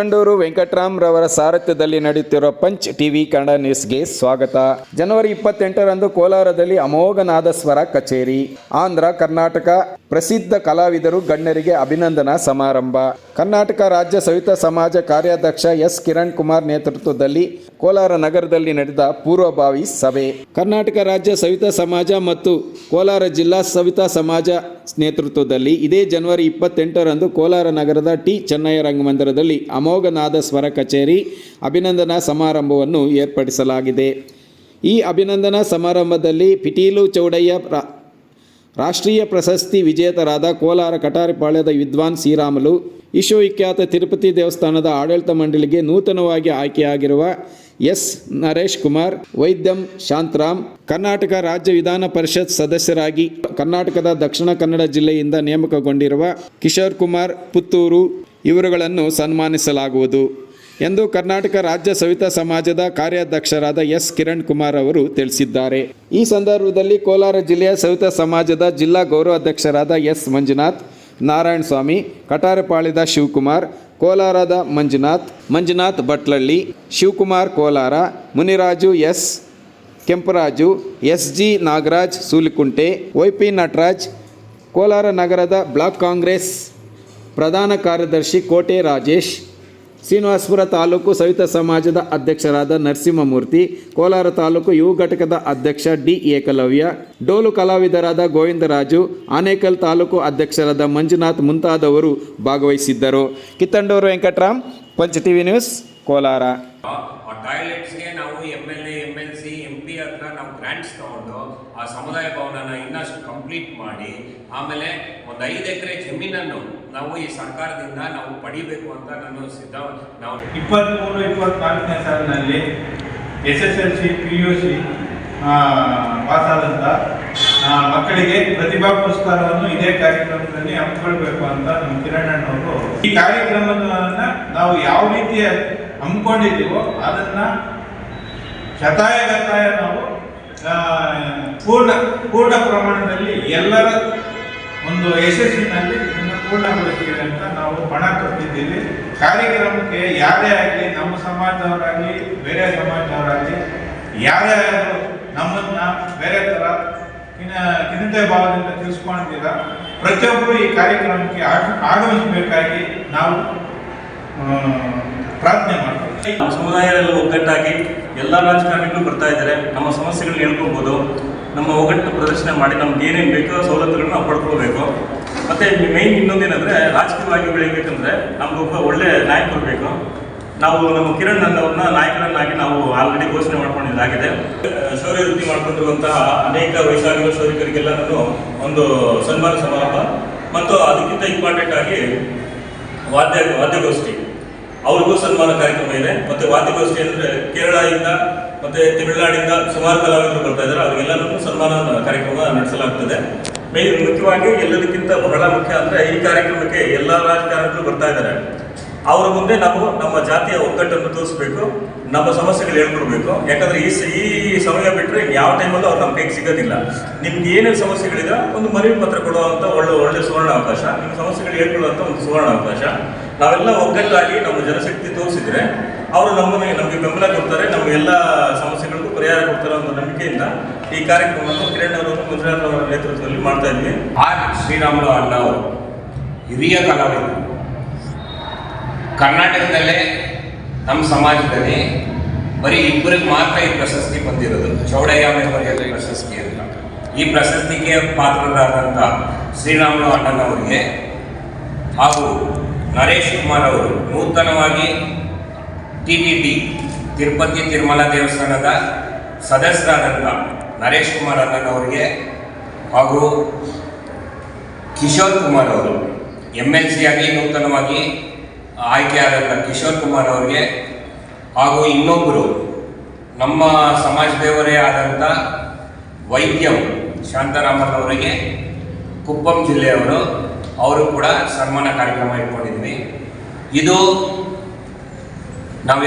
ಕಿತ್ತಂಡೂರು ವೆಂಕಟರಾಮ್ ರವರ ಸಾರಥ್ಯದಲ್ಲಿ ನಡೆಯುತ್ತಿರುವ punch TV Kannada ನ್ಯೂಸ್ಗೆ ಸ್ವಾಗತ. ಜನವರಿ 28ರಂದು ಕೋಲಾರದಲ್ಲಿ ಅಮೋಘ ನಾದಸ್ವರ ಕಚೇರಿ. ಆಂಧ್ರ ಕರ್ನಾಟಕ ಪ್ರಸಿದ್ಧ ಕಲಾವಿದರು ಗಣ್ಯರಿಗೆ ಅಭಿನಂದನಾ ಸಮಾರಂಭ. ಕರ್ನಾಟಕ ರಾಜ್ಯ ಸವಿತಾ ಸಮಾಜ ಕಾರ್ಯಾಧ್ಯಕ್ಷ ಎಸ್ ಕಿರಣ್ ಕುಮಾರ್ ನೇತೃತ್ವದಲ್ಲಿ ಕೋಲಾರ ನಗರದಲ್ಲಿ ನಡೆದ ಪೂರ್ವಭಾವಿ ಸಭೆ. ಕರ್ನಾಟಕ ರಾಜ್ಯ ಸವಿತಾ ಸಮಾಜ ಮತ್ತು ಕೋಲಾರ ಜಿಲ್ಲಾ ಸವಿತಾ ಸಮಾಜ ನೇತೃತ್ವದಲ್ಲಿ ಇದೇ ಜನವರಿ 28ರಂದು ಕೋಲಾರ ನಗರದ ಟಿ ಚೆನ್ನಯ್ಯ ರಂಗಮಂದಿರದಲ್ಲಿ ಅಮೋಘ ನಾದಸ್ವರ ಕಚೇರಿ ಅಭಿನಂದನಾ ಸಮಾರಂಭವನ್ನು ಏರ್ಪಡಿಸಲಾಗಿದೆ. ಈ ಅಭಿನಂದನಾ ಸಮಾರಂಭದಲ್ಲಿ ಪಿಟೀಲು ಚೌಡಯ್ಯ ರಾಷ್ಟ್ರೀಯ ಪ್ರಶಸ್ತಿ ವಿಜೇತರಾದ ಕೋಲಾರ ಕಟಾರಿಪಾಳ್ಯದ ವಿದ್ವಾನ್ ಶ್ರೀರಾಮುಲು, ವಿಶ್ವವಿಖ್ಯಾತ ತಿರುಪತಿ ದೇವಸ್ಥಾನದ ಆಡಳಿತ ಮಂಡಳಿಗೆ ನೂತನವಾಗಿ ಆಯ್ಕೆಯಾಗಿರುವ ಎಸ್ ನರೇಶ್ ಕುಮಾರ್, ವೈದ್ಯಂ ಶಾಂತರಾಮ್, ಕರ್ನಾಟಕ ರಾಜ್ಯ ವಿಧಾನ ಪರಿಷತ್ ಸದಸ್ಯರಾಗಿ ಕರ್ನಾಟಕದ ದಕ್ಷಿಣ ಕನ್ನಡ ಜಿಲ್ಲೆಯಿಂದ ನೇಮಕಗೊಂಡಿರುವ ಕಿಶೋರ್ ಕುಮಾರ್ ಪುತ್ತೂರು ಇವರುಗಳನ್ನು ಸನ್ಮಾನಿಸಲಾಗುವುದು ಎಂದು ಕರ್ನಾಟಕ ರಾಜ್ಯ ಸವಿತಾ ಸಮಾಜದ ಕಾರ್ಯಾಧ್ಯಕ್ಷರಾದ ಎಸ್ ಕಿರಣ್ ಕುಮಾರ್ ಅವರು ತಿಳಿಸಿದ್ದಾರೆ. ಈ ಸಂದರ್ಭದಲ್ಲಿ ಕೋಲಾರ ಜಿಲ್ಲೆಯ ಸವಿತಾ ಸಮಾಜದ ಜಿಲ್ಲಾ ಗೌರವಾಧ್ಯಕ್ಷರಾದ ಎಸ್ ಮಂಜುನಾಥ್, ನಾರಾಯಣ ಸ್ವಾಮಿ, ಕಟಾರಪಾಳ್ಯದ ಶಿವಕುಮಾರ್, ಕೋಲಾರದ Manjunath Bhatlahalli, Shivakumar Kolar, Muniraju S Kemparaju, S G Nagaraj Sulikunte, YP Nataraj, Kolar ನಗರದ ಬ್ಲಾಕ್ ಕಾಂಗ್ರೆಸ್ ಪ್ರಧಾನ ಕಾರ್ಯದರ್ಶಿ ಕೋಟೆ ರಾಜೇಶ್, ಶ್ರೀನಿವಾಸಪುರ ತಾಲೂಕು ಸವಿತಾ ಸಮಾಜದ ಅಧ್ಯಕ್ಷರಾದ ನರಸಿಂಹಮೂರ್ತಿ, ಕೋಲಾರ ತಾಲೂಕು ಯುವ ಘಟಕದ ಅಧ್ಯಕ್ಷ ಡಿ ಏಕಲವ್ಯ, ಡೋಲು ಕಲಾವಿದರಾದ ಗೋವಿಂದರಾಜು, ಆನೇಕಲ್ ತಾಲೂಕು ಅಧ್ಯಕ್ಷರಾದ ಮಂಜುನಾಥ್ ಮುಂತಾದವರು ಭಾಗವಹಿಸಿದ್ದರು. Kittandur Venkataram, punch TV news, Kolar. ಟಾಯ್ಲೆಟ್ಸ್ಗೆ ನಾವು MLA, MLC, MP ಹತ್ರ ನಾವು ಗ್ರ್ಯಾಂಟ್ಸ್ ತಗೊಂಡು ಆ ಸಮುದಾಯ ಭವನನ ಇನ್ನಷ್ಟು ಕಂಪ್ಲೀಟ್ ಮಾಡಿ ಆಮೇಲೆ ಒಂದು 5 ಎಕರೆ ಜಮೀನನ್ನು ನಾವು ಈ ಸರ್ಕಾರದಿಂದ ನಾವು ಪಡಿಬೇಕು ಅಂತ ನಾನು ನಾವು 23-24ನೇ ಸಾಲಿನಲ್ಲಿ SSLC, PUC ಪಾಸಾದಂಥ ಮಕ್ಕಳಿಗೆ ಪ್ರತಿಭಾ ಪುರಸ್ಕಾರವನ್ನು ಇದೇ ಕಾರ್ಯಕ್ರಮದಲ್ಲಿ ಹಮ್ಮಿಕೊಳ್ಬೇಕು ಅಂತ ನಮ್ಮ ಕಿರಣಣ್ಣವರು ಈ ಕಾರ್ಯಕ್ರಮವನ್ನು ನಾವು ಯಾವ ರೀತಿಯ ಹಮ್ಮಿಕೊಂಡಿದ್ದೀವೋ ಅದನ್ನ ಶತಾಯಗತಾಯ ನಾವು ಪೂರ್ಣ ಪ್ರಮಾಣದಲ್ಲಿ ಎಲ್ಲರ ಒಂದು ಯಶಸ್ಸಿನಲ್ಲಿ ಇದನ್ನು ಪೂರ್ಣಗೊಳಿಸ್ತೀವಿ ಅಂತ ನಾವು ಪಣ ತೊಟ್ಟಿದ್ದೀವಿ. ಕಾರ್ಯಕ್ರಮಕ್ಕೆ ಯಾರೇ ಆಗಲಿ, ನಮ್ಮ ಸಮಾಜದವರಾಗಲಿ ಬೇರೆ ಸಮಾಜದವರಾಗಲಿ ಯಾರೇ ಆದರೂ ನಮ್ಮನ್ನ ಬೇರೆ ಥರ ಕಿನ್ನತೆ ಭಾವದಿಂದ ತಿಳಿಸ್ಕೊಂಡಿದ್ದೀರ ಪ್ರತಿಯೊಬ್ಬರು ಈ ಕಾರ್ಯಕ್ರಮಕ್ಕೆ ಆಗಮಿಸಬೇಕಾಗಿ ನಾವು ಪ್ರಾರ್ಥನೆ ಮಾಡ್ತೀವಿ. ನಮ್ಮ ಸಮುದಾಯದಲ್ಲಿ ಒಗ್ಗಟ್ಟಾಗಿ ಎಲ್ಲ ರಾಜಕಾರಣಿಗಳು ಬರ್ತಾ ಇದ್ದಾರೆ. ನಮ್ಮ ಸಮಸ್ಯೆಗಳನ್ನ ಹೇಳ್ಕೊಬೋದು, ನಮ್ಮ ಒಗ್ಗಟ್ಟು ಪ್ರದರ್ಶನ ಮಾಡಿ ನಮ್ಗೆ ಏನೇನು ಬೇಕೋ ಸವಲತ್ತುಗಳನ್ನ ನಾವು ಪಡ್ಕೊಳ್ಬೇಕು. ಮತ್ತು ಮೇಯ್ನ್ ಇನ್ನೊಂದೇನೆಂದರೆ ರಾಜಕೀಯವಾಗಿ ಬೆಳಿಬೇಕಂದ್ರೆ ನಮಗೊಬ್ಬ ಒಳ್ಳೆ ನಾಯಕರು ಬೇಕು. ನಾವು ನಮ್ಮ ಕಿರಣ್ ಅನ್ನೋರನ್ನ ನಾಯಕರನ್ನಾಗಿ ನಾವು ಆಲ್ರೆಡಿ ಘೋಷಣೆ ಮಾಡ್ಕೊಂಡಿದ್ದಾಗಿದೆ. ಶೌರ್ಯ ವೃತ್ತಿ ಮಾಡ್ಕೊಂಡಿರುವಂತಹ ಅನೇಕ ವಯಸ್ಸಾಗಿರೋ ಶೌರ್ಯಕರಿಗೆಲ್ಲನೂ ಒಂದು ಸನ್ಮಾನ ಸಮಾರಂಭ ಮತ್ತು ಅದಕ್ಕಿಂತ ಇಂಪಾರ್ಟೆಂಟ್ ಆಗಿ ವಾದ್ಯಗೋಷ್ಠಿ ಅವ್ರಿಗೂ ಸನ್ಮಾನ ಕಾರ್ಯಕ್ರಮ ಇದೆ. ಮತ್ತು ವಾದ್ಯಗೋಷ್ಠಿ ಅಂದರೆ ಕೇರಳದಿಂದ ಮತ್ತು ತಮಿಳುನಾಡಿಂದ ಸುಮಾರು ಕಲಾವಿದರು ಬರ್ತಾ ಇದ್ದಾರೆ. ಅವರಿಗೆಲ್ಲರೂ ಸನ್ಮಾನ ಕಾರ್ಯಕ್ರಮ ನಡೆಸಲಾಗ್ತದೆ. ಮುಖ್ಯವಾಗಿ ಎಲ್ಲದಕ್ಕಿಂತ ಬಹಳ ಮುಖ್ಯ ಅಂದರೆ ಈ ಕಾರ್ಯಕ್ರಮಕ್ಕೆ ಎಲ್ಲ ರಾಜಕಾರಣಿಗಳು ಬರ್ತಾ ಇದ್ದಾರೆ. ಅವರ ಮುಂದೆ ನಾವು ನಮ್ಮ ಜಾತಿಯ ಒಗ್ಗಟ್ಟನ್ನು ತೋರಿಸ್ಬೇಕು, ನಮ್ಮ ಸಮಸ್ಯೆಗಳು ಹೇಳ್ಕೊಡ್ಬೇಕು. ಯಾಕಂದರೆ ಈ ಸಮಯ ಬಿಟ್ಟರೆ ಯಾವ ಟೈಮಲ್ಲೂ ಅವ್ರು ನಮ್ಮ ಕೈಗೆ ಸಿಗೋದಿಲ್ಲ. ನಿಮ್ಗೆ ಏನೇನು ಸಮಸ್ಯೆಗಳಿದೆ ಒಂದು ಮನವಿ ಪತ್ರ ಕೊಡುವಂಥ ಒಳ್ಳೆ ಸುವರ್ಣ ಅವಕಾಶ, ನಿಮ್ಮ ಸಮಸ್ಯೆಗಳು ಹೇಳ್ಕೊಳ್ಳುವಂಥ ಒಂದು ಸುವರ್ಣ ಅವಕಾಶ. ನಾವೆಲ್ಲ ಒಗ್ಗಟ್ಟಾಗಿ ನಮ್ಮ ಜನಶಕ್ತಿ ತೋರಿಸಿದ್ರೆ ಅವರು ನಮಗೆ ಬೆಂಬಲ ಕೊಡ್ತಾರೆ, ನಮ್ಮ ಎಲ್ಲ ಸಮಸ್ಯೆಗಳಿಗೂ ಪರಿಹಾರ ಕೊಡ್ತಾರೆ ಅನ್ನೋ ನಂಬಿಕೆಯಿಂದ ಈ ಕಾರ್ಯಕ್ರಮವನ್ನು ಕಿರಣ್ ಅವರು, ಗುಜರಾತ್ ಅವರ ನೇತೃತ್ವದಲ್ಲಿ ಮಾಡ್ತಾ ಇದ್ವಿ. ಆರ್ ಶ್ರೀರಾಮುಲು ಅಣ್ಣ ಅವರು ಹಿರಿಯ ಕಲಾವಿದರು. ಕರ್ನಾಟಕದಲ್ಲೇ ನಮ್ಮ ಸಮಾಜದಲ್ಲಿ ಬರೀ ಇಬ್ಬರಿಗೆ ಮಾತ್ರ ಈ ಪ್ರಶಸ್ತಿ ಬಂದಿರೋದು, ಚೌಡಯ್ಯ ಮೆಮೋರಿಯಲ್ ಪ್ರಶಸ್ತಿ ಅಂತ. ಈ ಪ್ರಶಸ್ತಿಗೆ ಪಾತ್ರರಾದಂಥ ಶ್ರೀರಾಮುಲು ಅಣ್ಣನವರಿಗೆ ಹಾಗೂ ನರೇಶ್ ಕುಮಾರ್ ಅವರು ನೂತನವಾಗಿ TTD ತಿರುಪತಿ ತಿರುಮಲ ದೇವಸ್ಥಾನದ ಸದಸ್ಯರಾದಂಥ ನರೇಶ್ ಕುಮಾರ್ ಅಣ್ಣನವರಿಗೆ ಹಾಗೂ ಕಿಶೋರ್ ಕುಮಾರ್ ಅವರು MLC ಆಗಿ ನೂತನವಾಗಿ ಆಯ್ಕೆಯಾದಂಥ ಕಿಶೋರ್ ಕುಮಾರ್ ಅವರಿಗೆ ಹಾಗೂ ಇನ್ನೊಬ್ಬರು ನಮ್ಮ ಸಮಾಜದೇವರೇ ಆದಂಥ ವೈದ್ಯಂ ಶಾಂತರಾಮನವರಿಗೆ ಕುಪ್ಪಂ ಜಿಲ್ಲೆಯವರು ಅವರು ಕೂಡ ಸನ್ಮಾನ ಕಾರ್ಯಕ್ರಮ ಇಟ್ಕೊಂಡಿದ್ವಿ. ಇದು ನಾವು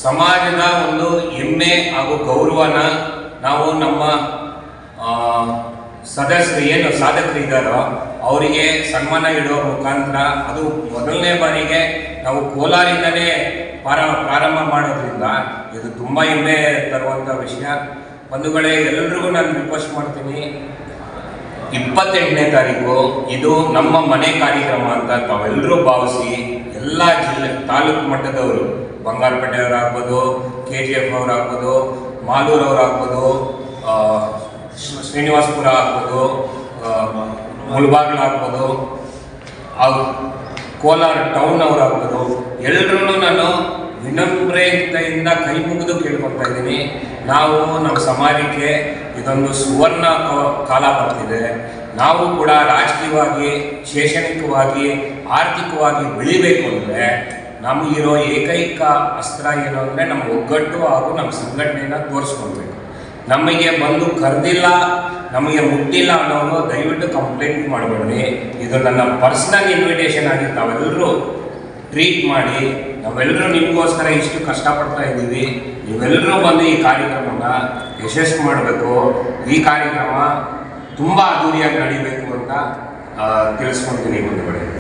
ಸಮಾಜದ ಒಂದು ಹೆಮ್ಮೆ ಹಾಗೂ ಗೌರವನ ನಾವು ನಮ್ಮ ಸದಸ್ಯರು ಏನು ಸಾಧಕರಿದ್ದಾರೋ ಅವರಿಗೆ ಸನ್ಮಾನ ಇಡೋ ಮುಖಾಂತರ ಅದು ಮೊದಲನೇ ಬಾರಿಗೆ ನಾವು ಕೋಲಾರಿಂದನೇ ಪ್ರಾರಂಭ ಮಾಡೋದ್ರಿಂದ ಇದು ತುಂಬ ಹೆಮ್ಮೆ ತರುವಂಥ ವಿಷಯ. ಬಂಧುಗಳೇ, ಎಲ್ರಿಗೂ ನಾನು ರಿಕ್ವೆಸ್ಟ್ ಮಾಡ್ತೀನಿ, 28ನೇ ತಾರೀಕು ಇದು ನಮ್ಮ ಮನೆ ಕಾರ್ಯಕ್ರಮ ಅಂತ ತಾವೆಲ್ಲರೂ ಭಾವಿಸಿ ಎಲ್ಲ ಜಿಲ್ಲೆ ತಾಲೂಕು ಮಟ್ಟದವರು, ಬಂಗಾರಪೇಟೆಯವರಾಗ್ಬೋದು, KGF ಅವರಾಗ್ಬೋದು, ಮಾಲೂರವ್ರು ಆಗ್ಬೋದು, ಶ್ರೀನಿವಾಸಪುರ ಆಗ್ಬೋದು, ಮುಳಬಾಗಿಲು ಆಗ್ಬೋದು, ಕೋಲಾರ ಟೌನ್ ಅವರಾಗ್ಬೋದು, ಎಲ್ಲರೂ ನಾನು ವಿನಮ್ರತೆಯಿಂದ ಕೈ ಮುಗಿದು ಕೇಳ್ಕೊತಾ ಇದ್ದೀನಿ. ನಾವು ನಮ್ಮ ಸಮಾಜಕ್ಕೆ ಇದೊಂದು ಸುವರ್ಣ ಕಾಲ ಬರ್ತಿದೆ. ನಾವು ಕೂಡ ರಾಜಕೀಯವಾಗಿ, ಶೈಕ್ಷಣಿಕವಾಗಿ, ಆರ್ಥಿಕವಾಗಿ ಬೆಳಿಬೇಕು ಅಂದರೆ ನಮಗಿರೋ ಏಕೈಕ ಅಸ್ತ್ರ ಏನು ಅಂದರೆ ನಮ್ಮ ಒಗ್ಗಟ್ಟು ಹಾಗೂ ನಮ್ಮ ಸಂಘಟನೆಯನ್ನು ತೋರಿಸ್ಕೊಳ್ಬೇಕು. ನಮಗೆ ಬಂದು ಕರೆದಿಲ್ಲ, ನಮಗೆ ಮುಟ್ಟಿಲ್ಲ ಅನ್ನೋರು ದಯವಿಟ್ಟು ಕಂಪ್ಲೇಂಟ್ ಮಾಡಬೇಡಿ. ಇದು ನನ್ನ ಪರ್ಸ್ನಲ್ ಇನ್ವಿಟೇಷನ್ ಆಗಿ ತಾವೆಲ್ಲರೂ ಟ್ರೀಟ್ ಮಾಡಿ. ನಾವೆಲ್ಲರೂ ನಿಮಗೋಸ್ಕರ ಇಷ್ಟು ಕಷ್ಟಪಡ್ತಾ ಇದ್ದೀವಿ. ನೀವೆಲ್ಲರೂ ಬಂದು ಈ ಕಾರ್ಯಕ್ರಮನ ಯಶಸ್ವಿ ಮಾಡಬೇಕು. ಈ ಕಾರ್ಯಕ್ರಮ ತುಂಬ ಅದ್ದೂರಿಯಾಗಿ ನಡೀಬೇಕು ಅಂತ ತಿಳಿಸ್ಕೊಳ್ತೀನಿ ಬಂಧುಗಳೇ.